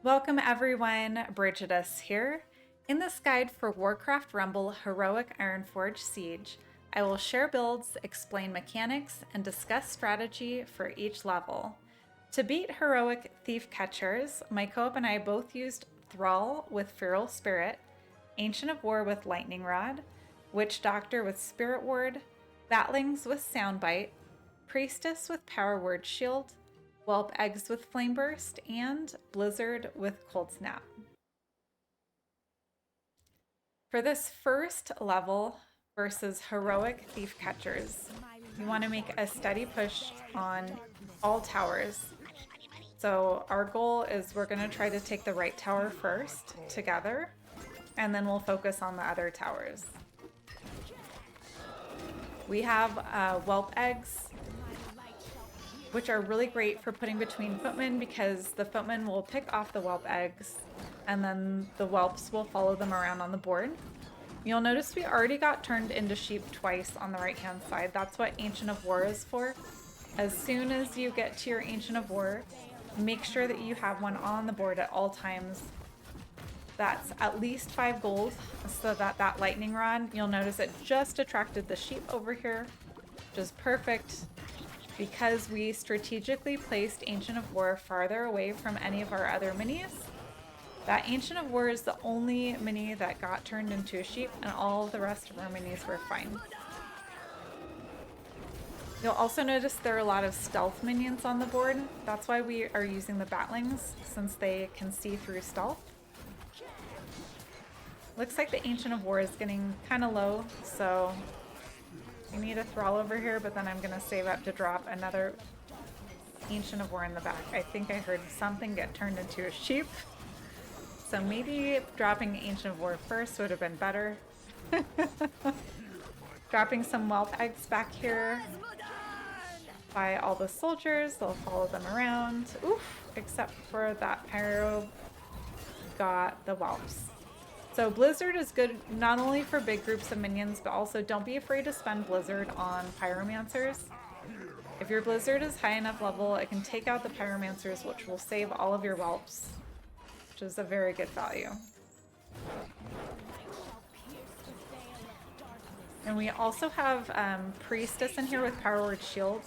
Welcome everyone, brigitteous here. In this guide for Warcraft Rumble Heroic Ironforge Siege, I will share builds, explain mechanics, and discuss strategy for each level. To beat heroic thief catchers, my co-op and I both used Thrall with Feral Spirit, Ancient of War with Lightning Rod, Witch Doctor with Spirit Ward, Batlings with Soundbite, Priestess with Power Word Shield, Whelp Eggs with Flame Burst, and Blizzard with Cold Snap. For this first level versus heroic thief catchers, you want to make a steady push on all towers. So our goal is we're going to try to take the right tower first together, and then we'll focus on the other towers. We have Whelp Eggs, which are really great for putting between footmen because the footmen will pick off the whelp eggs and then the whelps will follow them around on the board. You'll notice we already got turned into sheep twice on the right hand side. That's what Ancient of War is for. As soon as you get to your Ancient of War, make sure that you have one on the board at all times. That's at least 5 gold, so that that lightning rod, you'll notice it just attracted the sheep over here, which is perfect. Because we strategically placed Ancient of War farther away from any of our other minis, that Ancient of War is the only mini that got turned into a sheep, and all of the rest of our minis were fine. You'll also notice there are a lot of stealth minions on the board. That's why we are using the Batlings, since they can see through stealth. Looks like the Ancient of War is getting kind of low, so I need a Thrall over here, but then I'm going to save up to drop another Ancient of War in the back. I think I heard something get turned into a sheep. So maybe dropping Ancient of War first would have been better. Dropping some whelp eggs back here by all the soldiers. They'll follow them around. Oof, except for that pyro got the whelps. So Blizzard is good not only for big groups of minions, but also don't be afraid to spend Blizzard on Pyromancers. If your Blizzard is high enough level, it can take out the Pyromancers, which will save all of your whelps, which is a very good value. And we also have Priestess in here with Power Word Shield,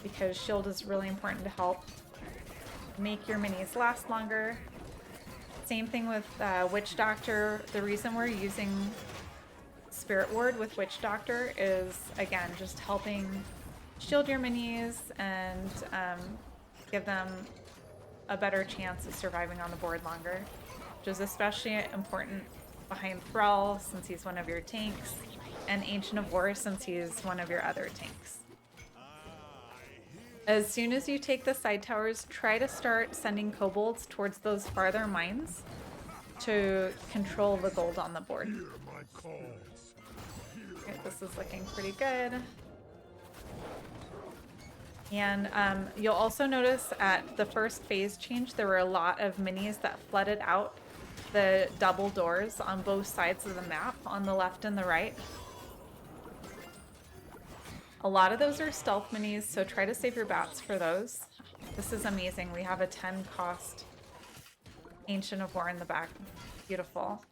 because Shield is really important to help make your minis last longer. Same thing with Witch Doctor. The reason we're using Spirit Ward with Witch Doctor is, again, just helping shield your minis and give them a better chance of surviving on the board longer, which is especially important behind Thrall, since he's one of your tanks, and Ancient of War, since he's one of your other tanks. As soon as you take the side towers, try to start sending kobolds towards those farther mines to control the gold on the board. Okay, this is looking pretty good. And you'll also notice at the first phase change, there were a lot of minis that flooded out the double doors on both sides of the map, on the left and the right. A lot of those are stealth minis, so try to save your bats for those. This is amazing. We have a 10 cost Ancient of War in the back. Beautiful.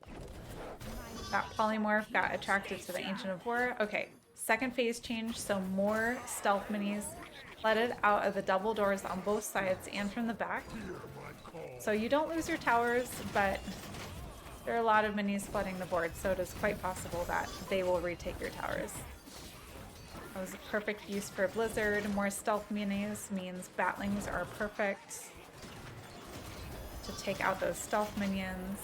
That polymorph got attracted to the Ancient of War. Okay, second phase change, so more stealth minis flooded out of the double doors on both sides and from the back. So you don't lose your towers, but there are a lot of minis flooding the board, so it is quite possible that they will retake your towers. That was a perfect use for Blizzard. More stealth minis means Batlings are perfect to take out those stealth minions.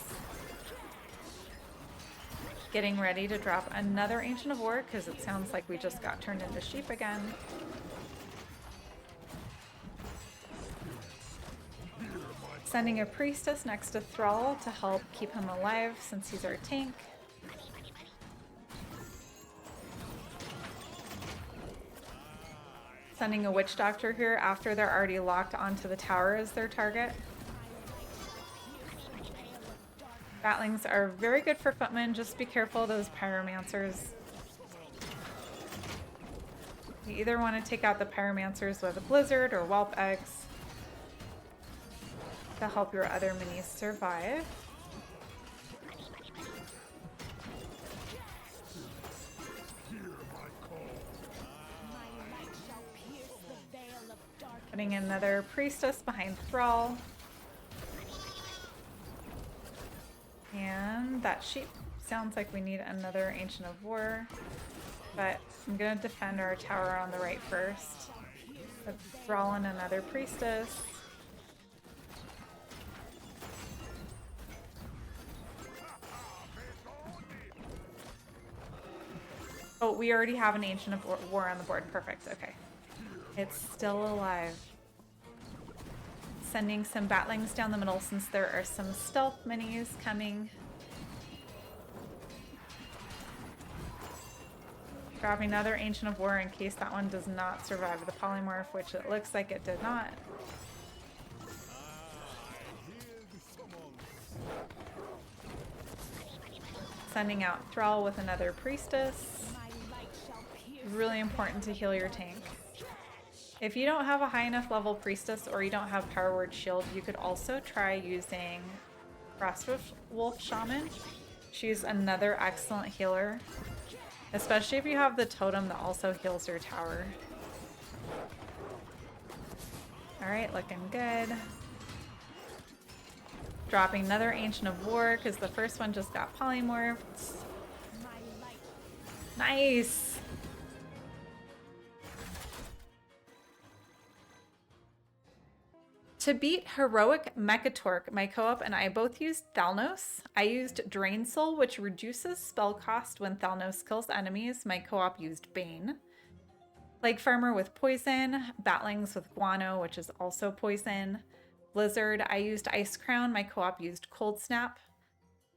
Getting ready to drop another Ancient of War, because it sounds like we just got turned into sheep again. Sending a Priestess next to Thrall to help keep him alive, since he's our tank. Sending a Witch Doctor here after they're already locked onto the tower as their target. Batlings are very good for footmen, just be careful of those Pyromancers. You either want to take out the Pyromancers with a Blizzard or Whelp Eggs. to help your other minis survive. Putting another priestess behind Thrall. And that sheep sounds like we need another Ancient of War. But I'm going to defend our tower on the right first. With Thrall and another priestess. Oh, we already have an Ancient of War on the board. Perfect. Okay. It's still alive. Sending some batlings down the middle since there are some stealth minis coming. Grabbing another Ancient of War in case that one does not survive the polymorph, which it looks like it did not. Sending out Thrall with another priestess. Really important to heal your tank. If you don't have a high enough level priestess or you don't have power word shield, you could also try using Wolf Shaman. She's another excellent healer, especially if you have the totem that also heals your tower. Alright, looking good. Dropping another Ancient of War because the first one just got polymorphed. Nice! To beat Heroic Mekkatorque, my co-op and I both used Thalnos. I used Drain Soul, which reduces spell cost when Thalnos kills enemies. My co-op used Bane. Plague Farmer with Poison. Batlings with Guano, which is also poison. Blizzard, I used Ice Crown. My co-op used Cold Snap.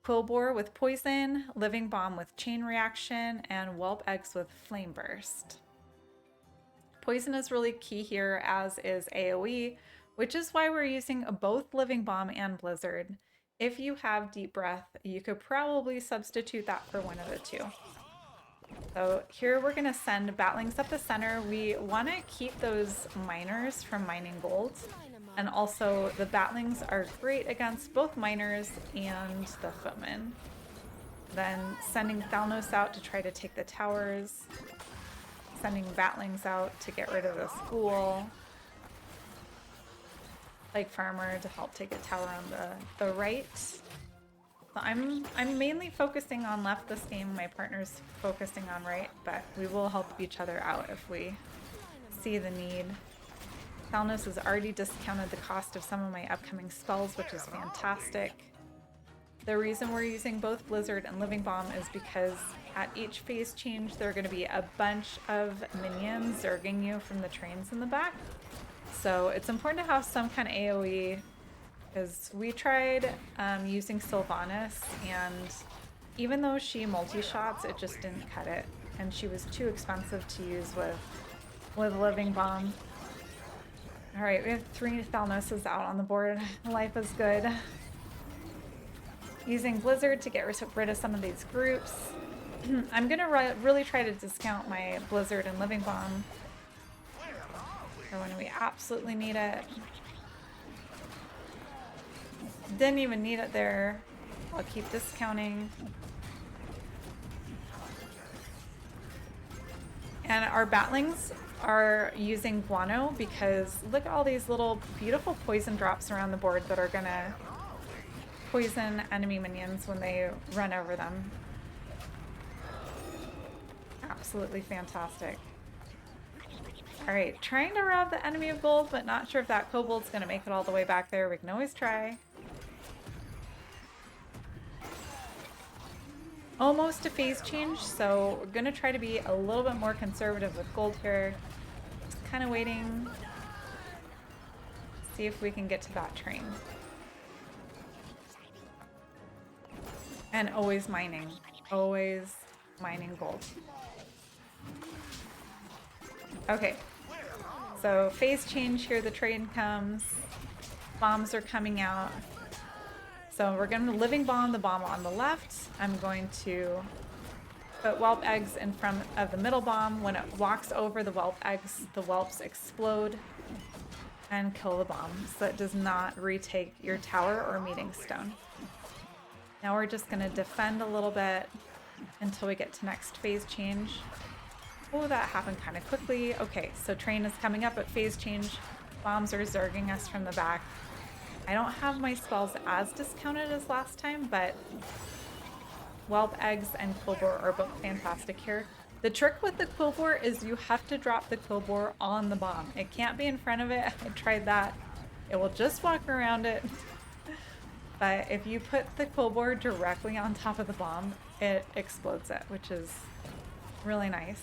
Quillbore with Poison. Living Bomb with Chain Reaction. And Whelp Eggs with Flame Burst. Poison is really key here, as is AoE, which is why we're using both Living Bomb and Blizzard. If you have Deep Breath, you could probably substitute that for one of the two. So here we're going to send batlings up the center. We want to keep those miners from mining gold. And also the batlings are great against both miners and the footmen. Then sending Thalnos out to try to take the towers. Sending batlings out to get rid of the school. Like Farmer to help take a tower on the right. So I'm mainly focusing on left this game. My partner's focusing on right, but we will help each other out if we see the need. Thalnos has already discounted the cost of some of my upcoming spells, which is fantastic. The reason we're using both Blizzard and Living Bomb is because at each phase change, there are going to be a bunch of minions zerging you from the trains in the back. So it's important to have some kind of AoE, because we tried using Sylvanas, and even though she multi-shots, it just didn't cut it. And she was too expensive to use with Living Bomb. Alright, we have 3 Thalnoses out on the board. Life is good. Using Blizzard to get rid of some of these groups. I'm going to really try to discount my Blizzard and Living Bomb or when we absolutely need it. Didn't even need it there. I'll keep discounting. And our batlings are using Guano because look at all these little beautiful poison drops around the board that are gonna poison enemy minions when they run over them. Absolutely fantastic. Alright, trying to rob the enemy of gold, but not sure if that kobold's going to make it all the way back there. We can always try. Almost a phase change, so we're going to try to be a little bit more conservative with gold here. Just kind of waiting. See if we can get to that train. And always mining. Always mining gold. Okay. So phase change here, the train comes. Bombs are coming out. So we're going to Living Bomb the bomb on the left. I'm going to put whelp eggs in front of the middle bomb. When it walks over the whelp eggs, the whelps explode. and kill the bomb so it does not retake your tower or meeting stone. Now we're just going to defend a little bit until we get to next phase change. Oh, that happened kind of quickly. Okay, so train is coming up at phase change. Bombs are zerging us from the back. I don't have my spells as discounted as last time, but Whelp Eggs and Quillbore are both fantastic here. The trick with the Quillbore is you have to drop the Quillbore on the bomb. It can't be in front of it. I tried that. It will just walk around it. But if you put the Quillbore directly on top of the bomb, it explodes it, which is really nice.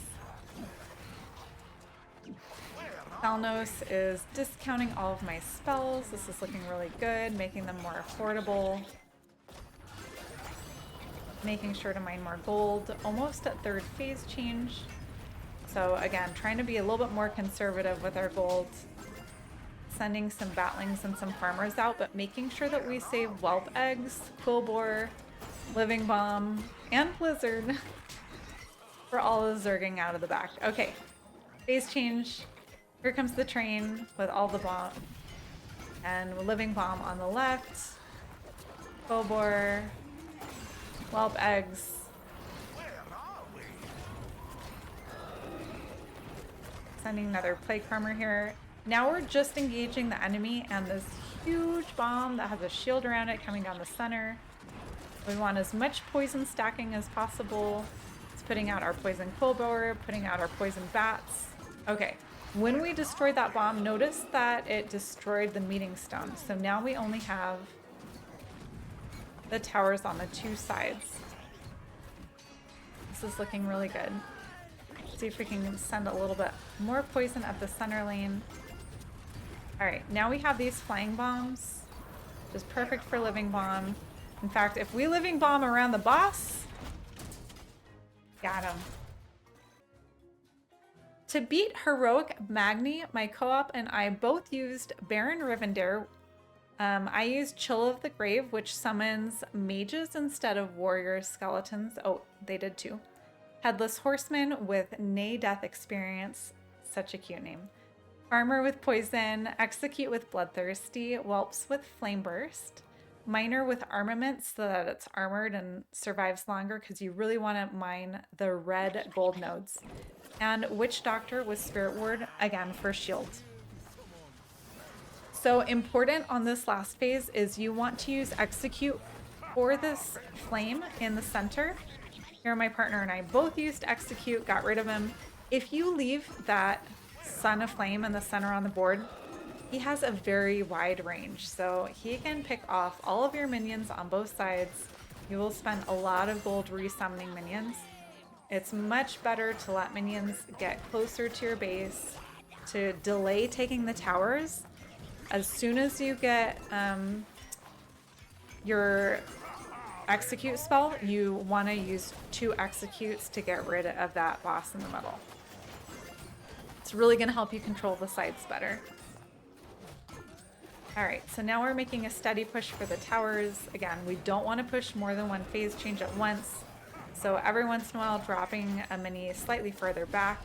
Thalnos is discounting all of my spells. This is looking really good, making them more affordable. Making sure to mine more gold, almost at third phase change. So again, trying to be a little bit more conservative with our gold. Sending some batlings and some farmers out, but making sure that we save Whelp Eggs, Quillbore, Living Bomb, and Blizzard for all the zerging out of the back. Okay, phase change. Here comes the train with all the bomb and Living Bomb on the left. Quillbore, Whelp Eggs. Sending another Plague Farmer here. Now we're just engaging the enemy and this huge bomb that has a shield around it coming down the center. We want as much poison stacking as possible. It's putting out our poison Quillbore, putting out our poison bats. Okay, when we destroyed that bomb, notice that it destroyed the meeting stone. So now we only have the towers on the two sides. This is looking really good. Let's see if we can send a little bit more poison up the center lane. Alright, now we have these flying bombs, which is perfect for Living Bomb. In fact, if we Living Bomb around the boss, got him. To beat Heroic Magni, my co-op and I both used Baron Rivendere. I used Chill of the Grave, which summons mages instead of warrior skeletons. Oh, they did too. Headless Horseman with Nay Death Experience. Such a cute name. Farmer with Poison. Execute with Bloodthirsty. Whelps with Flame Burst. Miner with Armament so that it's armored and survives longer because you really want to mine the red gold nodes. And Witch Doctor with Spirit Ward, again for shield. So important on this last phase is you want to use Execute for this flame in the center. Here my partner and I both used Execute, got rid of him. If you leave that Sun of Flame in the center on the board, he has a very wide range. So he can pick off all of your minions on both sides. You will spend a lot of gold resummoning minions. It's much better to let minions get closer to your base, to delay taking the towers. As soon as you get your Execute spell, you want to use 2 Executes to get rid of that boss in the middle. It's really going to help you control the sides better. Alright, so now we're making a steady push for the towers. Again, we don't want to push more than one phase change at once. So every once in a while dropping a mini slightly further back.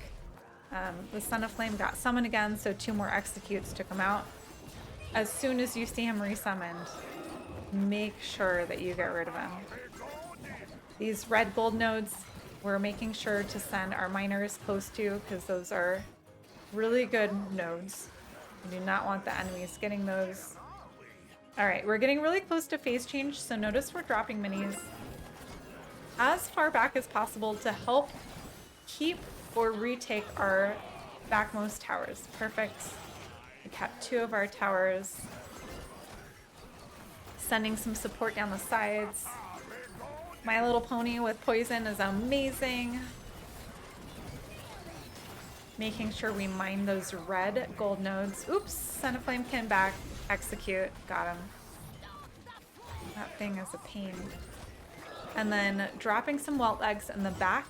The Son of Flame got summoned again, so 2 more Executes took him out. As soon as you see him resummoned, make sure that you get rid of him. These red gold nodes, we're making sure to send our miners close to because those are really good nodes. You do not want the enemies getting those. Alright, we're getting really close to phase change, so notice we're dropping minis as far back as possible to help keep or retake our backmost towers. Perfect. We kept 2 of our towers. Sending some support down the sides. My Little Pony with poison is amazing. Making sure we mine those red gold nodes. Oops, Son of Flame came back. Execute. Got him. That thing is a pain. And then dropping some Whelp Eggs in the back.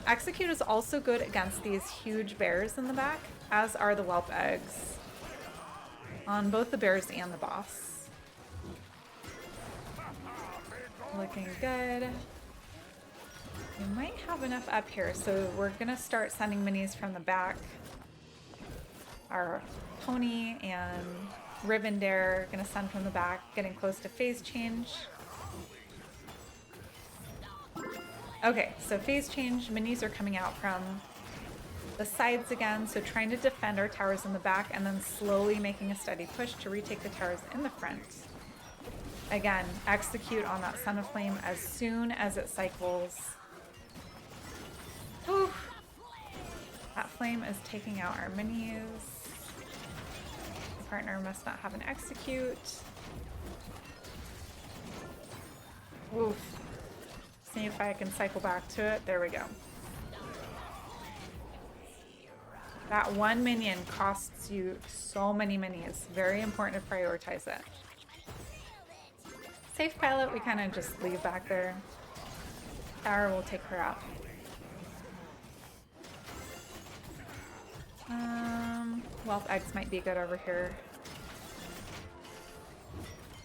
Execute is also good against these huge bears in the back, as are the Whelp Eggs on both the bears and the boss. Looking good. We might have enough up here, so we're gonna start sending minis from the back. our pony and Rivendere gonna send from the back, getting close to phase change. Okay, so phase change, minis are coming out from the sides again, so trying to defend our towers in the back and then slowly making a steady push to retake the towers in the front. Again, execute on that Son of Flame as soon as it cycles. Oof. That flame is taking out our minis. The partner must not have an execute. Oof. See if I can cycle back to it. There we go. That one minion costs you so many minis. Very important to prioritize it. Safe pilot, we kind of just leave back there. Tower will take her out. Wealth eggs might be good over here.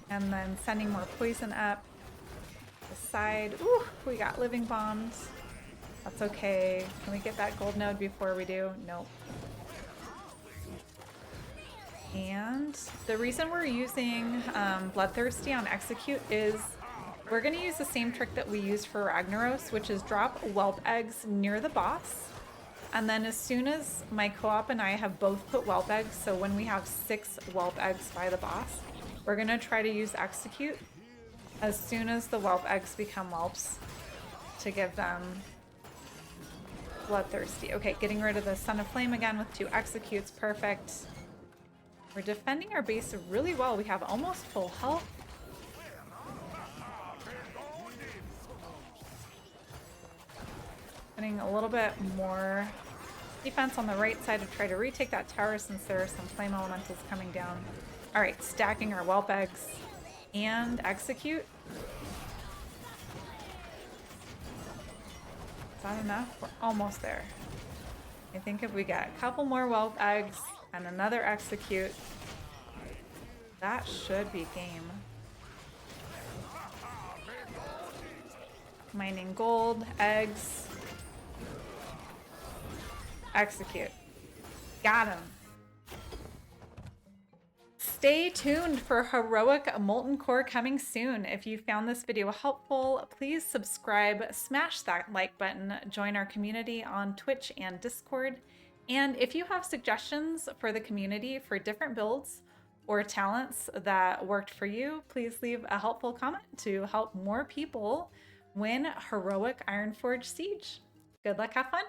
And then sending more poison up the side. Ooh, we got living bombs. That's okay. Can we get that gold node before we do? Nope. And the reason we're using Bloodthirsty on Execute is we're going to use the same trick that we used for Ragnaros, which is drop whelp eggs near the boss. And then as soon as my co-op and I have both put whelp eggs, so when we have 6 whelp eggs by the boss, we're going to try to use Execute as soon as the whelp eggs become whelps to give them Bloodthirsty. Okay, getting rid of the Son of Flame again with 2 executes. Perfect. We're defending our base really well. We have almost full health. Putting a little bit more defense on the right side to try to retake that tower since there are some flame elementals coming down. All right, stacking our whelp eggs and execute. Is that enough? We're almost there. I think if we get a couple more whelp eggs and another execute, that should be game. Mining gold, eggs. Execute. Got him. Stay tuned for Heroic Molten Core coming soon. If you found this video helpful, please subscribe, smash that like button, join our community on Twitch and Discord. And if you have suggestions for the community for different builds or talents that worked for you, please leave a helpful comment to help more people win Heroic Ironforge Siege. Good luck, have fun!